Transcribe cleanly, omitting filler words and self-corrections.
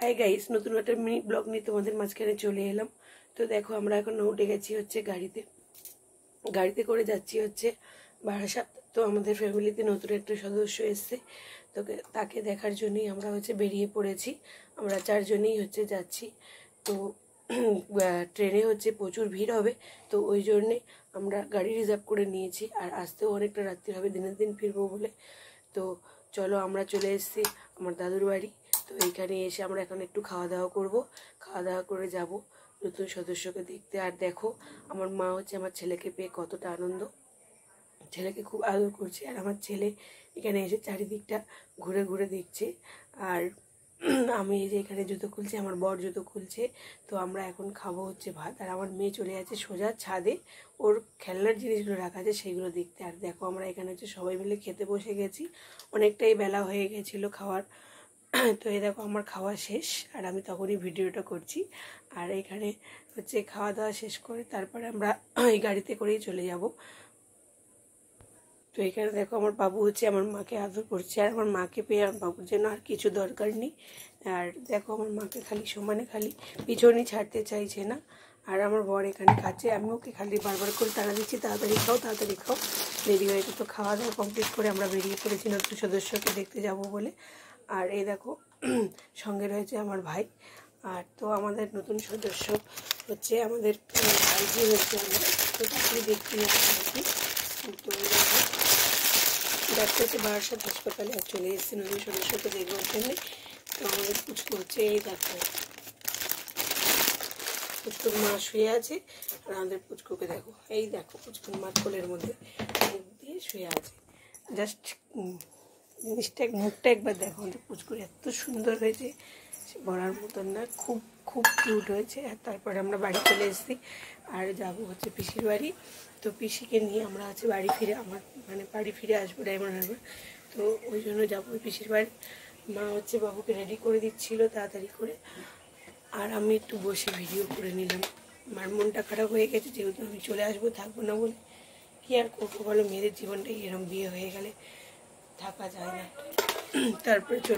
Hi guys, নতুন একটা mini blog নিয়ে তোমাদের মাঝখানে চলে এলাম। তো দেখো, আমরা এখন উঠে গেছি হচ্ছে গাড়িতে করে যাচ্ছি হচ্ছে বারাসাত। তো আমাদের ফ্যামিলিতে নতুন একটা সদস্য এসছে, তো তাকে দেখার জন্যই আমরা হচ্ছে বেরিয়ে পড়েছি। আমরা 4 জনেই হচ্ছে যাচ্ছি। তো ট্রেনে হচ্ছে প্রচুর ভিড় হবে, তো ওই জন্যে আমরা গাড়ি রিজার্ভ করে নিয়েছি। আর আসতেও অনেকটা রাত্রি হবে, দিনের দিন ফিরবো বলে। তো চলো, আমরা চলে এসেছি আমার দাদুর বাড়ি। তো এইখানে এসে আমরা এখন একটু খাওয়া দাওয়া করবো, খাওয়া দাওয়া করে যাব নতুন সদস্যকে দেখতে। আর দেখো, আমার মা হচ্ছে আমার ছেলেকে পেয়ে কতটা আনন্দ, ছেলেকে খুব আদর করছে। আর আমার ছেলে এখানে এসে চারিদিকটা ঘুরে ঘুরে দেখছে। আর আমি এই যে এখানে জুতো খুলছি, আমার বর জুতো খুলছে। তো আমরা এখন খাবো হচ্ছে ভাত। আর আমার মেয়ে চলে যাচ্ছে সোজা ছাদে, ওর খেলনার জিনিসগুলো রাখা আছে সেইগুলো দেখতে। আর দেখো, আমরা এখানে হচ্ছে সবাই মিলে খেতে বসে গেছি, অনেকটাই বেলা হয়ে গেছিলো খাওয়ার। তো এই দেখো, আমার খাওয়া শেষ আর আমি তখনই ভিডিওটা করছি। আর এখানে হচ্ছে খাওয়া দাওয়া শেষ করে তারপরে আমরা এই গাড়িতে করেই চলে যাব। তো এখানে দেখো, আমার বাবু হচ্ছে আমার মাকে আদর করছে। আর আমার মাকে পেয়ে আমার বাবুর জন্য আর কিছু দরকার নেই। আর দেখো, আমার মাকে খালি সমানে খালি পিছনই ছাড়তে চাইছে না। আর আমার বর এখানে খাচ্ছে, আমি ওকে খালি বারবার করে তাড়া দিচ্ছি, তাড়াতাড়ি খাও তাড়াতাড়ি খাও, দেরি হয়ে তো খাওয়া দাওয়া কমপ্লিট করে আমরা বেরিয়ে পড়েছি নতুন সদস্যকে দেখতে যাব বলে। আর এই দেখো, সঙ্গে রয়েছে আমার ভাই। আর তো আমাদের নতুন সদস্য হচ্ছে আমাদের ভাইজি হচ্ছে আমরা, তো তাকে দেখতে যাবো আর কি। তো ডাক্তার হচ্ছে বারাসাত হাসপাতালে আর চলে এসেছে নতুন সদস্যকে দেখবার জন্যে। তো আমাদের পুচকু হচ্ছে এই দেখো, পুচকুর মা শুয়ে আছে। আর আমাদের পুচকুকে দেখো, এই দেখো পুচকুর মা কোলের মধ্যে মুখ দিয়ে শুয়ে আছে। জাস্ট জিনিসটা মুখটা একবার দেখো, আমাদের পুচকুর এত সুন্দর হয়েছে, সে বলার মতন না, খুব খুব কিউট হয়েছে। আর তারপরে আমরা বাড়ি চলে এসেছি আর যাবো হচ্ছে পিসির বাড়ি। তো পিসিকে নিয়ে আমরা হচ্ছে বাড়ি ফিরে আসবো ডায়মন্ড হারবার। তো ওই জন্য যাবো পিসির বাড়ি। মা হচ্ছে বাবুকে রেডি করে দিচ্ছিল তাড়াতাড়ি করে, আর আমি একটু বসে ভিডিও করে নিলাম। আমার মনটা খারাপ হয়ে গেছে, যেহেতু আমি চলে আসবো, থাকবো না বলে। কি আর করবো বলো, মেয়েদের জীবনটাই এরম, বিয়ে হয়ে গেলে থাকা যায় না। তারপরে চলে